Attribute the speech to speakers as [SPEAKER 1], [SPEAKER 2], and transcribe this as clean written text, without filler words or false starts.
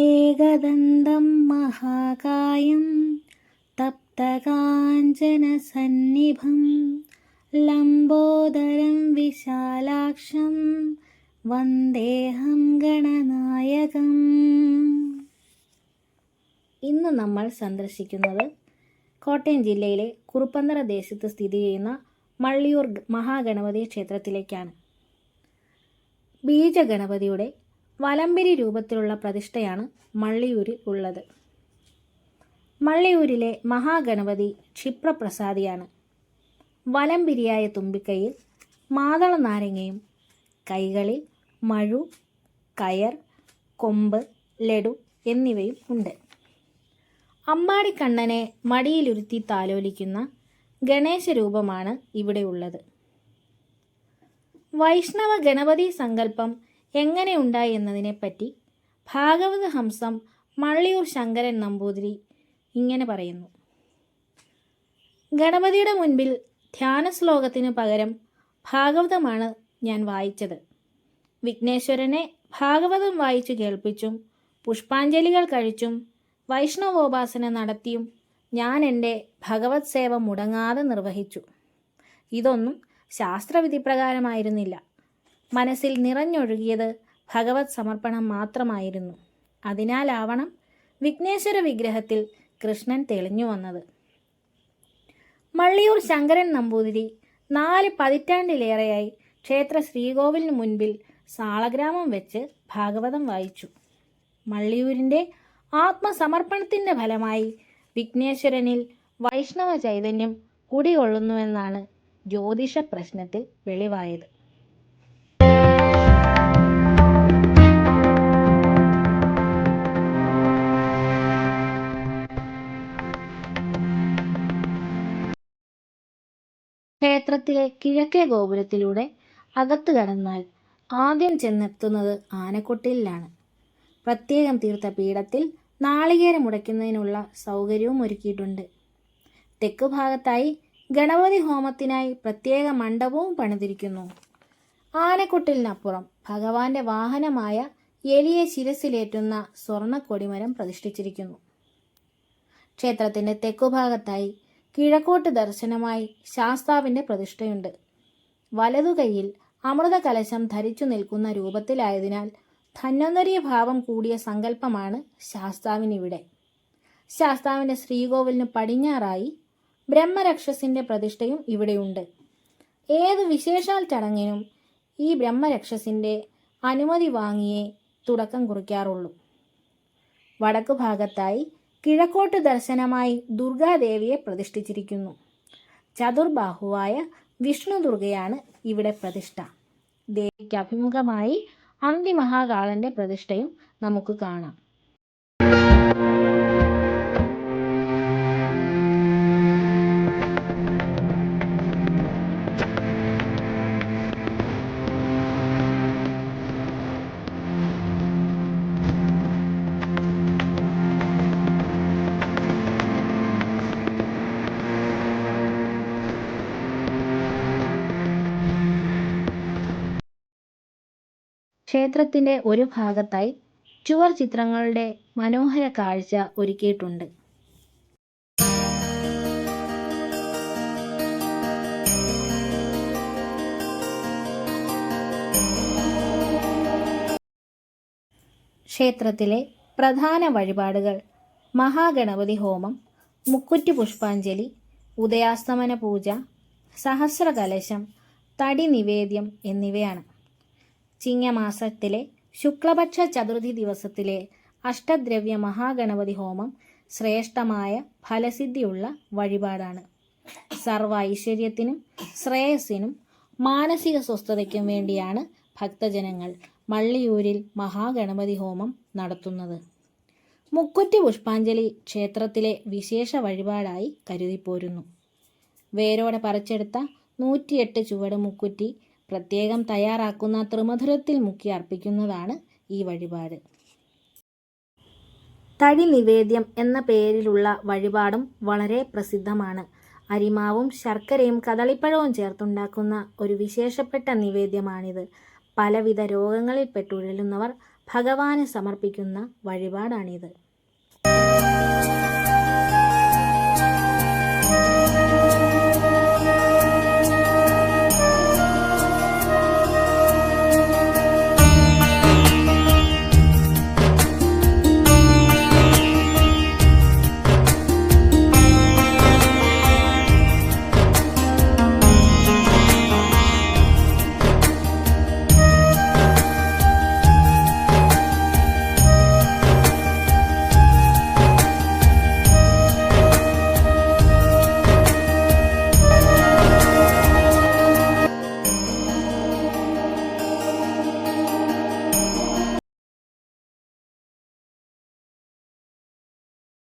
[SPEAKER 1] ഏകദന്തം മഹാകായം തപ്തകാഞ്ചനസന്നിഭം ലംബോദരം വിശാലാക്ഷം വന്ദേഹം ഗണനായകം. ഇന്ന് നമ്മൾ സന്ദർശിക്കുന്നത് കോട്ടയം ജില്ലയിലെ കുറുപ്പന്തറ ദേശത്ത് സ്ഥിതി ചെയ്യുന്ന മള്ളിയൂർ മഹാഗണപതി ക്ഷേത്രത്തിലേക്കാണ്. ബീജഗണപതിയുടെ വലംബരി രൂപത്തിലുള്ള പ്രതിഷ്ഠയാണ് മള്ളിയൂരിൽ ഉള്ളത്. മള്ളിയൂരിലെ മഹാഗണപതി ക്ഷിപ്രപ്രസാദിയാണ്. വലംബിരിയായ തുമ്പിക്കൈയിൽ മാതള നാരങ്ങയും കൈകളിൽ മഴു, കയർ, കൊമ്പ്, ലഡു എന്നിവയും ഉണ്ട്. അമ്മാടിക്കണ്ണനെ മടിയിലുരുത്തി താലോലിക്കുന്ന ഗണേശരൂപമാണ് ഇവിടെ ഉള്ളത്. വൈഷ്ണവ ഗണപതി സങ്കല്പം എങ്ങനെയുണ്ടായി എന്നതിനെപ്പറ്റി ഭാഗവത ഹംസം മള്ളിയൂർ ശങ്കരൻ നമ്പൂതിരി ഇങ്ങനെ പറയുന്നു. ഗണപതിയുടെ മുൻപിൽ ധ്യാന ശ്ലോകത്തിന് പകരം ഭാഗവതമാണ് ഞാൻ വായിച്ചത്. വിഘ്നേശ്വരനെ ഭാഗവതം വായിച്ചു കേൾപ്പിച്ചും പുഷ്പാഞ്ജലികൾ കഴിച്ചും വൈഷ്ണവോപാസന നടത്തിയും ഞാൻ എൻ്റെ ഭഗവത് സേവ മുടങ്ങാതെ നിർവഹിച്ചു. ഇതൊന്നും ശാസ്ത്രവിധിപ്രകാരമായിരുന്നില്ല. മനസ്സിൽ നിറഞ്ഞൊഴുകിയത് ഭഗവത് സമർപ്പണം മാത്രമായിരുന്നു. അതിനാലാവണം വിഘ്നേശ്വര വിഗ്രഹത്തിൽ കൃഷ്ണൻ തെളിഞ്ഞു വന്നത്. മള്ളിയൂർ ശങ്കരൻ നമ്പൂതിരി 4 പതിറ്റാണ്ടിലേറെയായി ക്ഷേത്ര ശ്രീകോവിലിന് മുൻപിൽ സാളഗ്രാമം വെച്ച് ഭാഗവതം വായിച്ചു. മള്ളിയൂരിൻ്റെ ആത്മസമർപ്പണത്തിൻ്റെ ഫലമായി വിഘ്നേശ്വരനിൽ വൈഷ്ണവ ചൈതന്യം കുടികൊള്ളുന്നുവെന്നാണ് ജ്യോതിഷ പ്രശ്നത്തിൽ വെളിവായത്. ക്ഷേത്രത്തിലെ കിഴക്കേ ഗോപുരത്തിലൂടെ അകത്ത് കടന്നാൽ ആദ്യം ചെന്നെത്തുന്നത് ആനക്കൊട്ടിലാണ്. പ്രത്യേകം തീർത്ത പീഠത്തിൽ നാളികേരം ഉടയ്ക്കുന്നതിനുള്ള സൗകര്യവും ഒരുക്കിയിട്ടുണ്ട്. തെക്ക് ഭാഗത്തായി ഗണപതി ഹോമത്തിനായി പ്രത്യേക മണ്ഡപവും പണിതിരിക്കുന്നു. ആനക്കൊട്ടിലിനപ്പുറം ഭഗവാന്റെ വാഹനമായ എലിയെ ശിരസിലേറ്റുന്ന സ്വർണ്ണ കൊടിമരം പ്രതിഷ്ഠിച്ചിരിക്കുന്നു. ക്ഷേത്രത്തിൻ്റെ തെക്കുഭാഗത്തായി കിഴക്കോട്ട് ദർശനമായി ശാസ്താവിൻ്റെ പ്രതിഷ്ഠയുണ്ട്. വലതുകൈയിൽ അമൃത കലശം ധരിച്ചു നിൽക്കുന്ന രൂപത്തിലായതിനാൽ ധന്വന്തരീയ ഭാവം കൂടിയ സങ്കല്പമാണ് ശാസ്താവിനിവിടെ. ശാസ്താവിൻ്റെ ശ്രീകോവിലിന് പടിഞ്ഞാറായി ബ്രഹ്മരക്ഷസിൻ്റെ പ്രതിഷ്ഠയും ഇവിടെയുണ്ട്. ഏത് വിശേഷാൽ ചടങ്ങിനും ഈ ബ്രഹ്മരക്ഷസിൻ്റെ അനുമതി വാങ്ങിയേ തുടക്കം കുറിക്കാറുള്ളൂ. വടക്കു ഭാഗത്തായി കിഴക്കോട്ട് ദർശനമായി ദുർഗാദേവിയെ പ്രതിഷ്ഠിച്ചിരിക്കുന്നു. ചതുർബാഹുവായ വിഷ്ണു ദുർഗയാണ് ഇവിടെ പ്രതിഷ്ഠ. ദേവിക്ക് അഭിമുഖമായി അന്തിമഹാകാളന്റെ പ്രതിഷ്ഠയും നമുക്ക് കാണാം. ക്ഷേത്രത്തിൻ്റെ ഒരു ഭാഗത്തായി ചുവർ ചിത്രങ്ങളുടെ മനോഹര കാഴ്ച ഒരുക്കിയിട്ടുണ്ട്. ക്ഷേത്രത്തിലെ പ്രധാന വഴിപാടുകൾ മഹാഗണപതി ഹോമം, മുക്കുറ്റി പുഷ്പാഞ്ജലി, ഉദയാസ്തമന പൂജ, സഹസ്രകലശം, തടി നിവേദ്യം എന്നിവയാണ്. ചിങ്ങമാസത്തിലെ ശുക്ലപക്ഷ ചതുർത്ഥി ദിവസത്തിലെ അഷ്ടദ്രവ്യ മഹാഗണപതി ഹോമം ശ്രേഷ്ഠമായ ഫലസിദ്ധിയുള്ള വഴിപാടാണ്. സർവ ഐശ്വര്യത്തിനും ശ്രേയസ്സിനും മാനസിക സ്വസ്ഥതയ്ക്കും വേണ്ടിയാണ് ഭക്തജനങ്ങൾ മള്ളിയൂരിൽ മഹാഗണപതി ഹോമം നടത്തുന്നത്. മുക്കുറ്റി പുഷ്പാഞ്ജലി ക്ഷേത്രത്തിലെ വിശേഷ വഴിപാടായി കരുതിപ്പോരുന്നു. വേരോടെ പറിച്ചെടുത്ത 108 ചുവട് മുക്കുറ്റി പ്രത്യേകം തയ്യാറാക്കുന്ന ത്രിമധുരത്തിൽ മുക്കി അർപ്പിക്കുന്നതാണ് ഈ വഴിപാട്. തടി നിവേദ്യം എന്ന പേരിലുള്ള വഴിപാടും വളരെ പ്രസിദ്ധമാണ്. അരിമാവും ശർക്കരയും കദളിപ്പഴവും ചേർത്തുണ്ടാക്കുന്ന ഒരു വിശേഷപ്പെട്ട നിവേദ്യമാണിത്. പലവിധ രോഗങ്ങളിൽ പെട്ടുഴലുന്നവർ ഭഗവാന് സമർപ്പിക്കുന്ന വഴിപാടാണിത്.